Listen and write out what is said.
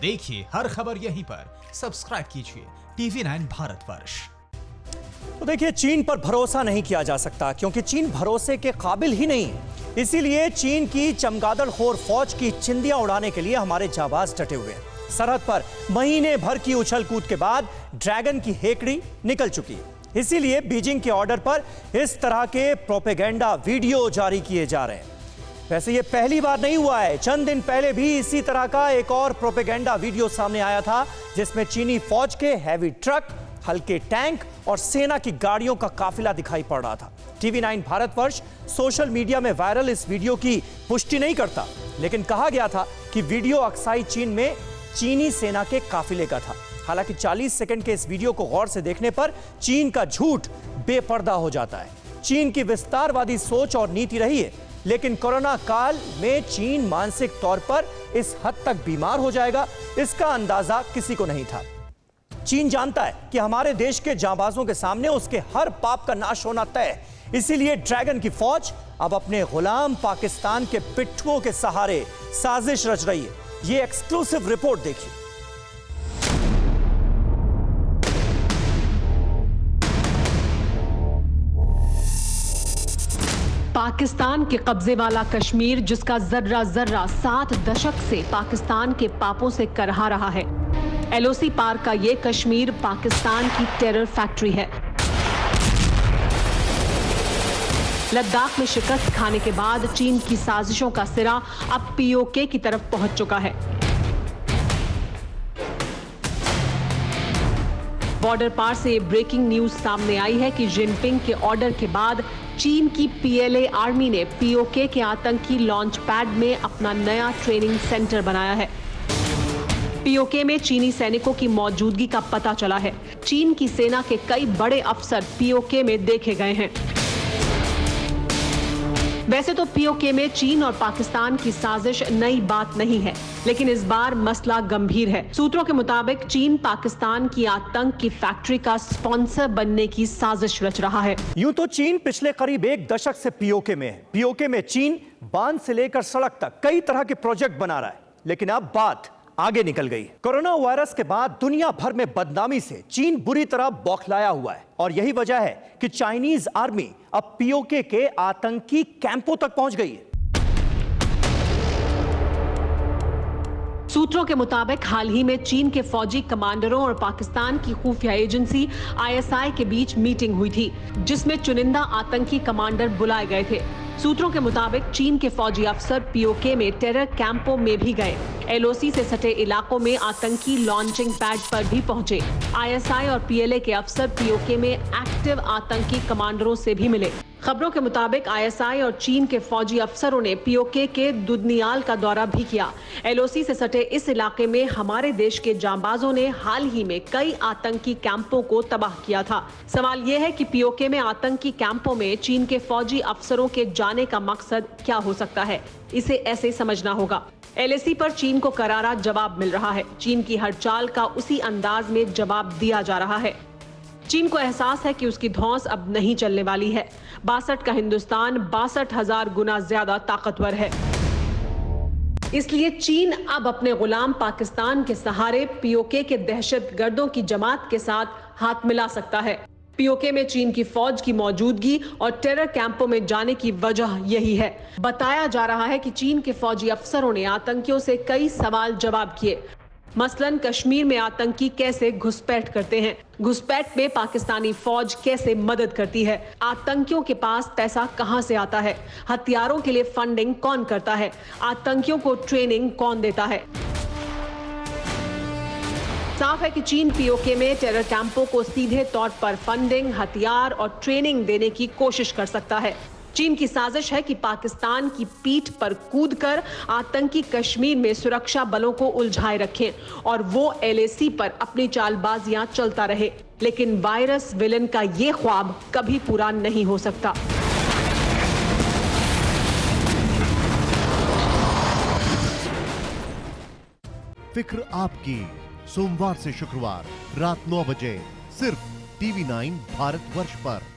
देखिए हर खबर यहीं पर, सब्सक्राइब कीजिए TV9 भारतवर्ष। तो देखिए, चीन पर भरोसा नहीं किया जा सकता क्योंकि चीन भरोसे के काबिल ही नहीं है। इसीलिए चीन की चमगादड़खोर फौज की चिंदियां उड़ाने के लिए हमारे जाबाज डटे हुए हैं। सरहद पर महीने भर की उछल कूद के बाद ड्रैगन की हेकड़ी निकल चुकी है। इसीलिए बीजिंग के ऑर्डर पर इस तरह के प्रोपेगेंडा वीडियो जारी किए जा रहे हैं। वैसे ये पहली बार नहीं हुआ है। चंद दिन पहले भी इसी तरह का एक और प्रोपेगेंडा वीडियो सामने आया था, जिसमें चीनी फौज के हैवी ट्रक, हल्के टैंक और सेना की गाड़ियों का काफिला दिखाई पड़ रहा था। TV9 भारतवर्ष सोशल मीडिया में वायरल इस वीडियो की पुष्टि नहीं करता, लेकिन कहा गया था कि वीडियो अक्साई चीन में चीनी सेना के काफिले का था। हालांकि 40 सेकंड के इस वीडियो को गौर से देखने पर चीन का झूठ बेपर्दा हो जाता है। चीन की विस्तारवादी सोच और नीति रही है, लेकिन कोरोना काल में चीन मानसिक तौर पर इस हद तक बीमार हो जाएगा, इसका अंदाजा किसी को नहीं था। चीन जानता है कि हमारे देश के जांबाजों के सामने उसके हर पाप का नाश होना तय है। इसीलिए ड्रैगन की फौज अब अपने गुलाम पाकिस्तान के पिट्ठुओं के सहारे साजिश रच रही है। ये एक्सक्लूसिव रिपोर्ट देखिए। पाकिस्तान के कब्जे वाला कश्मीर, जिसका जर्रा जर्रा 7 दशक से पाकिस्तान के पापों से करहा रहा है। LOC पार का ये कश्मीर पाकिस्तान की टेरर फैक्ट्री है। लद्दाख में शिकस्त खाने के बाद चीन की साजिशों का सिरा अब POK की तरफ पहुंच चुका है। बॉर्डर पार से ब्रेकिंग न्यूज सामने आई है कि जिनपिंग के ऑर्डर के बाद चीन की PLA आर्मी ने POK के आतंकी लॉन्च पैड में अपना नया ट्रेनिंग सेंटर बनाया है। POK में चीनी सैनिकों की मौजूदगी का पता चला है। चीन की सेना के कई बड़े अफसर POK में देखे गए हैं। वैसे तो POK में चीन और पाकिस्तान की साजिश नई बात नहीं है, लेकिन इस बार मसला गंभीर है। सूत्रों के मुताबिक चीन पाकिस्तान की आतंक की फैक्ट्री का स्पॉन्सर बनने की साजिश रच रहा है। यूं तो चीन पिछले करीब 1 दशक से POK में है। POK में चीन बांध से लेकर सड़क तक कई तरह के प्रोजेक्ट बना रहा है, लेकिन अब बात आगे निकल गई। कोरोना वायरस के बाद दुनिया भर में बदनामी से चीन बुरी तरह बौखलाया हुआ है और यही वजह है कि चाइनीज आर्मी अब POK के आतंकी कैंपों तक पहुंच गई है। सूत्रों के मुताबिक हाल ही में चीन के फौजी कमांडरों और पाकिस्तान की खुफिया एजेंसी ISI के बीच मीटिंग हुई थी, जिसमें चुनिंदा आतंकी कमांडर बुलाए गए थे। सूत्रों के मुताबिक चीन के फौजी अफसर POK में टेरर कैंपों में भी गए। LOC से सटे इलाकों में आतंकी लॉन्चिंग पैड पर भी पहुंचे। ISI और PLA के अफसर POK में एक्टिव आतंकी कमांडरों से भी मिले। खबरों के मुताबिक ISI और चीन के फौजी अफसरों ने POK के दुदनियाल का दौरा भी किया। LOC से सटे इस इलाके में हमारे देश के जांबाजों ने हाल ही में कई आतंकी कैंपों को तबाह किया था। सवाल यह है कि POK में आतंकी कैंपों में चीन के फौजी अफसरों के जाने का मकसद क्या हो सकता है, इसे ऐसे समझना होगा। LAC पर चीन को करारा जवाब मिल रहा है। चीन की हर चाल का उसी अंदाज में जवाब दिया जा रहा है। चीन को एहसास है कि उसकी धौंस अब नहीं चलने वाली है। 62 का हिंदुस्तान 62,000 गुना ज्यादा ताकतवर है। इसलिए चीन अब अपने गुलाम पाकिस्तान के सहारे POK के दहशतगर्दों की जमात के साथ हाथ मिला सकता है। POK में चीन की फौज की मौजूदगी और टेरर कैंपों में जाने की वजह यही है। बताया जा रहा है कि चीन के फौजी अफसरों ने आतंकियों से कई सवाल जवाब किए। मसलन कश्मीर में आतंकी कैसे घुसपैठ करते हैं, घुसपैठ में पाकिस्तानी फौज कैसे मदद करती है, आतंकियों के पास पैसा कहां से आता है, हथियारों के लिए फंडिंग कौन करता है, आतंकियों को ट्रेनिंग कौन देता है। साफ है कि चीन POK में टेरर कैंपों को सीधे तौर पर फंडिंग, हथियार और ट्रेनिंग देने की कोशिश कर सकता है। चीन की साजिश है कि पाकिस्तान की पीठ पर कूदकर आतंकी कश्मीर में सुरक्षा बलों को उलझाए रखें और वो LAC पर अपनी चालबाजियां चलता रहे। लेकिन वायरस विलन का ये ख्वाब कभी पूरा नहीं हो सकता। फिक्र आपकी, सोमवार से शुक्रवार रात 9 बजे सिर्फ TV9 भारतवर्ष पर।